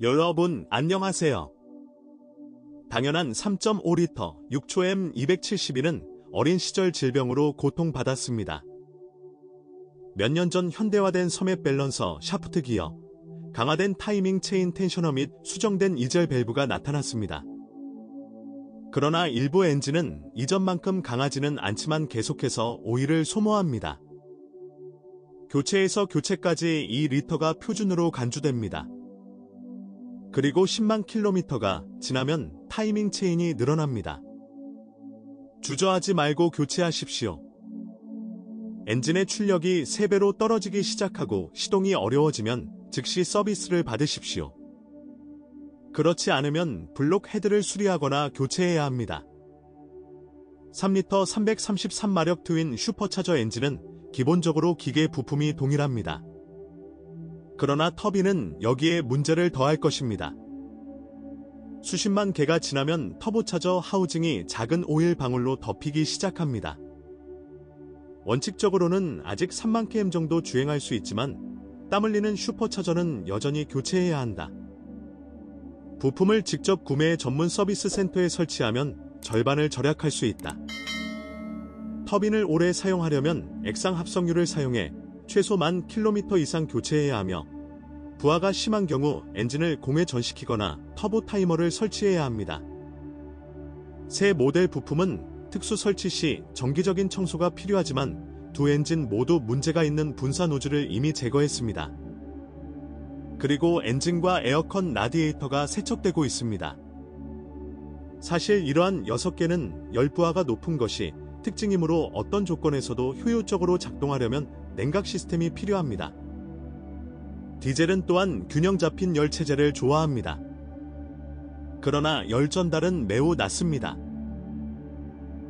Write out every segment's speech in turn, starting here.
여러분 안녕하세요. 당연한 3.5리터 6초 M271은 어린 시절 질병으로 고통받았습니다. 몇 년 전 현대화된 섬의 밸런서 샤프트 기어, 강화된 타이밍 체인 텐셔너 및 수정된 이젤 밸브가 나타났습니다. 그러나 일부 엔진은 이전만큼 강하지는 않지만 계속해서 오일을 소모합니다. 교체에서 교체까지 2리터가 표준으로 간주됩니다. 그리고 10만 킬로미터가 지나면 타이밍 체인이 늘어납니다. 주저하지 말고 교체하십시오. 엔진의 출력이 3배로 떨어지기 시작하고 시동이 어려워지면 즉시 서비스를 받으십시오. 그렇지 않으면 블록 헤드를 수리하거나 교체해야 합니다. 3리터 333마력 트윈 슈퍼차저 엔진은 기본적으로 기계 부품이 동일합니다. 그러나 터빈은 여기에 문제를 더할 것입니다. 수십만 개가 지나면 터보차저 하우징이 작은 오일 방울로 덮이기 시작합니다. 원칙적으로는 아직 3만 km 정도 주행할 수 있지만 땀 흘리는 슈퍼차저는 여전히 교체해야 한다. 부품을 직접 구매해 전문 서비스 센터에 설치하면 절반을 절약할 수 있다. 터빈을 오래 사용하려면 액상 합성유를 사용해 최소 10,000 킬로미터 이상 교체해야 하며 부하가 심한 경우 엔진을 공회 전시키거나 터보 타이머를 설치해야 합니다. 새 모델 부품은 특수 설치 시 정기적인 청소가 필요하지만 두 엔진 모두 문제가 있는 분사 노즐을 이미 제거했습니다. 그리고 엔진과 에어컨 라디에이터가 세척되고 있습니다. 사실 이러한 6개는 열부하가 높은 것이 특징이므로 어떤 조건에서도 효율적으로 작동하려면 냉각 시스템이 필요합니다. 디젤은 또한 균형 잡힌 열 체제를 좋아합니다. 그러나 열 전달은 매우 낮습니다.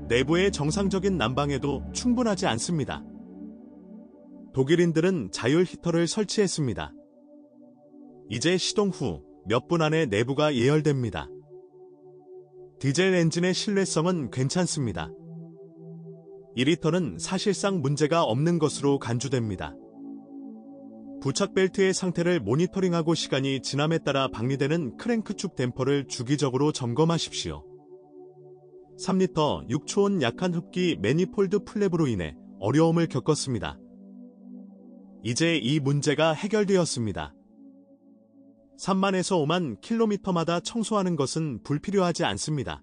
내부의 정상적인 난방에도 충분하지 않습니다. 독일인들은 자율 히터를 설치했습니다. 이제 시동 후 몇 분 안에 내부가 예열됩니다. 디젤 엔진의 신뢰성은 괜찮습니다. 2리터는 사실상 문제가 없는 것으로 간주됩니다. 부착 벨트의 상태를 모니터링하고 시간이 지남에 따라 방리되는 크랭크축 댐퍼를 주기적으로 점검하십시오. 3리터 6초온 약한 흡기 매니폴드 플랩으로 인해 어려움을 겪었습니다. 이제 이 문제가 해결되었습니다. 3만에서 5만 킬로미터마다 청소하는 것은 불필요하지 않습니다.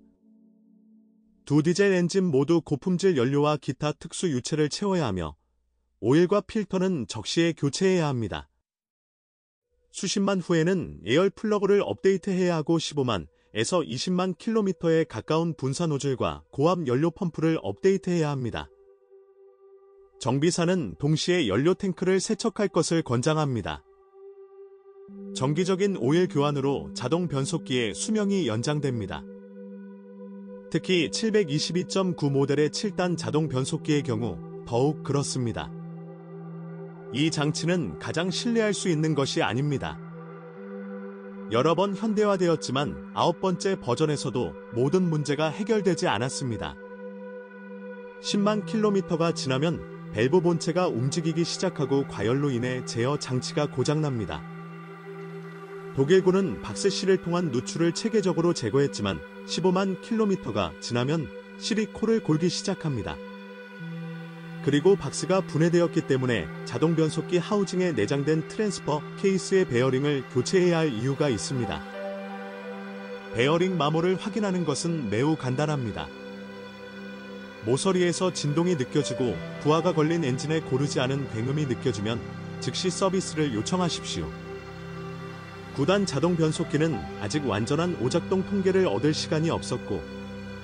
두 디젤 엔진 모두 고품질 연료와 기타 특수 유체를 채워야 하며 오일과 필터는 적시에 교체해야 합니다. 수십만 후에는 에어 플러그를 업데이트해야 하고 15만에서 20만 킬로미터에 가까운 분사 노즐과 고압 연료 펌프를 업데이트해야 합니다. 정비사는 동시에 연료 탱크를 세척할 것을 권장합니다. 정기적인 오일 교환으로 자동 변속기의 수명이 연장됩니다. 특히 722.9 모델의 7단 자동 변속기의 경우 더욱 그렇습니다. 이 장치는 가장 신뢰할 수 있는 것이 아닙니다. 여러 번 현대화되었지만 9번째 버전에서도 모든 문제가 해결되지 않았습니다. 10만 킬로미터가 지나면 밸브 본체가 움직이기 시작하고 과열로 인해 제어 장치가 고장납니다. 독일군은 박스실을 통한 누출을 체계적으로 제거했지만 15만 킬로미터가 지나면 실이 코를 골기 시작합니다. 그리고 박스가 분해되었기 때문에 자동 변속기 하우징에 내장된 트랜스퍼 케이스의 베어링을 교체해야 할 이유가 있습니다. 베어링 마모를 확인하는 것은 매우 간단합니다. 모서리에서 진동이 느껴지고 부하가 걸린 엔진에 고르지 않은 굉음이 느껴지면 즉시 서비스를 요청하십시오. 9단 자동 변속기는 아직 완전한 오작동 통계를 얻을 시간이 없었고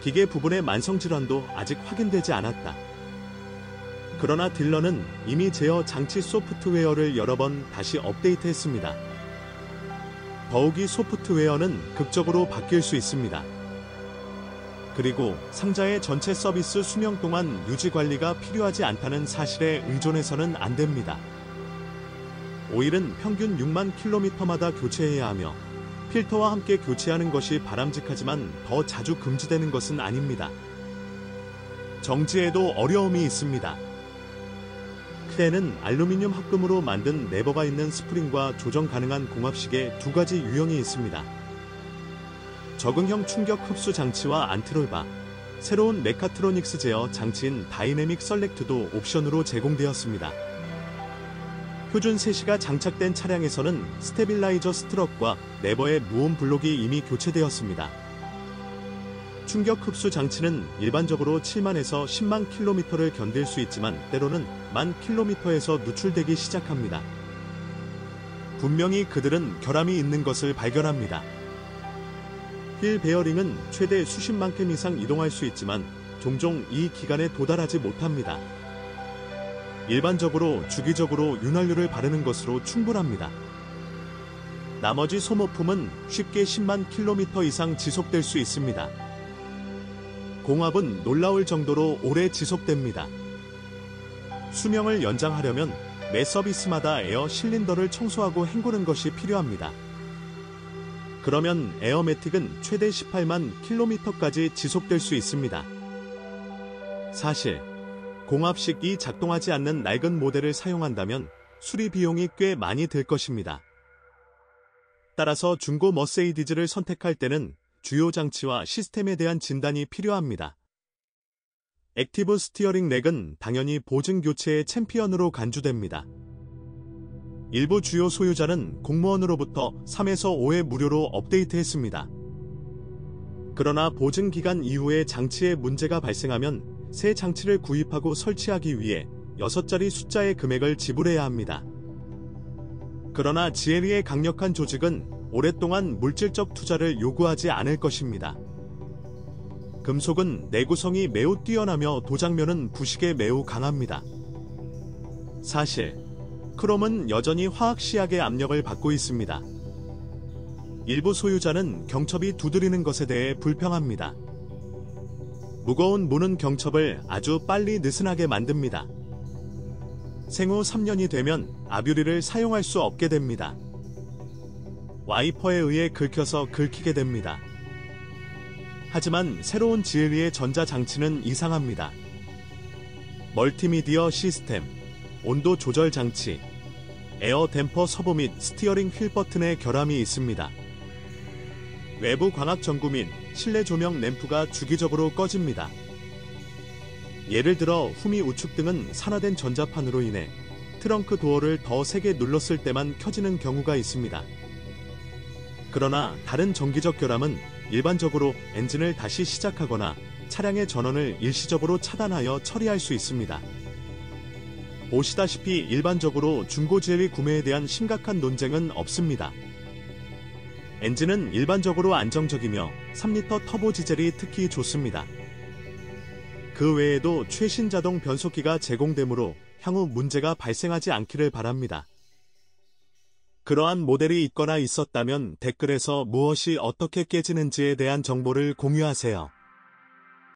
기계 부분의 만성 질환도 아직 확인되지 않았다. 그러나 딜러는 이미 제어 장치 소프트웨어를 여러 번 다시 업데이트했습니다. 더욱이 소프트웨어는 극적으로 바뀔 수 있습니다. 그리고 상자의 전체 서비스 수명 동안 유지 관리가 필요하지 않다는 사실에 의존해서는 안 됩니다. 오일은 평균 6만 킬로미터마다 교체해야 하며 필터와 함께 교체하는 것이 바람직하지만 더 자주 금지되는 것은 아닙니다. 정지에도 어려움이 있습니다. 시대에는 알루미늄 합금으로 만든 레버가 있는 스프링과 조정 가능한 공합식의 두 가지 유형이 있습니다. 적응형 충격 흡수 장치와 안트롤바, 새로운 메카트로닉스 제어 장치인 다이내믹 셀렉트도 옵션으로 제공되었습니다. 표준 3시가 장착된 차량에서는 스테빌라이저 스트럭과 레버의 무온 블록이 이미 교체되었습니다. 충격 흡수 장치는 일반적으로 7만에서 10만 킬로미터를 견딜 수 있지만 때로는 1만 킬로미터에서 누출되기 시작합니다. 분명히 그들은 결함이 있는 것을 발견합니다. 휠 베어링은 최대 수십만큼 이상 이동할 수 있지만 종종 이 기간에 도달하지 못합니다. 일반적으로 주기적으로 윤활유를 바르는 것으로 충분합니다. 나머지 소모품은 쉽게 10만 킬로미터 이상 지속될 수 있습니다. 공합은 놀라울 정도로 오래 지속됩니다. 수명을 연장하려면 매 서비스마다 에어 실린더를 청소하고 헹구는 것이 필요합니다. 그러면 에어매틱은 최대 18만 킬로미터까지 지속될 수 있습니다. 사실 공합식이 작동하지 않는 낡은 모델을 사용한다면 수리 비용이 꽤 많이 들 것입니다. 따라서 중고 머세이디즈를 선택할 때는 주요 장치와 시스템에 대한 진단이 필요합니다. 액티브 스티어링 렉은 당연히 보증 교체의 챔피언으로 간주됩니다. 일부 주요 소유자는 공무원으로부터 3에서 5회 무료로 업데이트했습니다. 그러나 보증 기간 이후에 장치에 문제가 발생하면 새 장치를 구입하고 설치하기 위해 6자리 숫자의 금액을 지불해야 합니다. 그러나 GLE의 강력한 조직은 오랫동안 물질적 투자를 요구하지 않을 것입니다. 금속은 내구성이 매우 뛰어나며 도장면은 부식에 매우 강합니다. 사실 크롬은 여전히 화학 시약의 압력을 받고 있습니다. 일부 소유자는 경첩이 두드리는 것에 대해 불평합니다. 무거운 무는 경첩을 아주 빨리 느슨하게 만듭니다. 생후 3년이 되면 아뷰리를 사용할 수 없게 됩니다. 와이퍼에 의해 긁혀서 긁히게 됩니다. 하지만 새로운 GLE의 전자장치는 이상합니다. 멀티미디어 시스템, 온도 조절 장치, 에어 댐퍼 서브 및 스티어링 휠 버튼에 결함이 있습니다. 외부 광학 전구 및 실내 조명 램프가 주기적으로 꺼집니다. 예를 들어 후미 우측 등은 산화된 전자판으로 인해 트렁크 도어를 더 세게 눌렀을 때만 켜지는 경우가 있습니다. 그러나 다른 정기적 결함은 일반적으로 엔진을 다시 시작하거나 차량의 전원을 일시적으로 차단하여 처리할 수 있습니다. 보시다시피 일반적으로 중고 GLE 구매에 대한 심각한 논쟁은 없습니다. 엔진은 일반적으로 안정적이며 3리터 터보 디젤이 특히 좋습니다. 그 외에도 최신 자동 변속기가 제공되므로 향후 문제가 발생하지 않기를 바랍니다. 그러한 모델이 있거나 있었다면 댓글에서 무엇이 어떻게 깨지는지에 대한 정보를 공유하세요.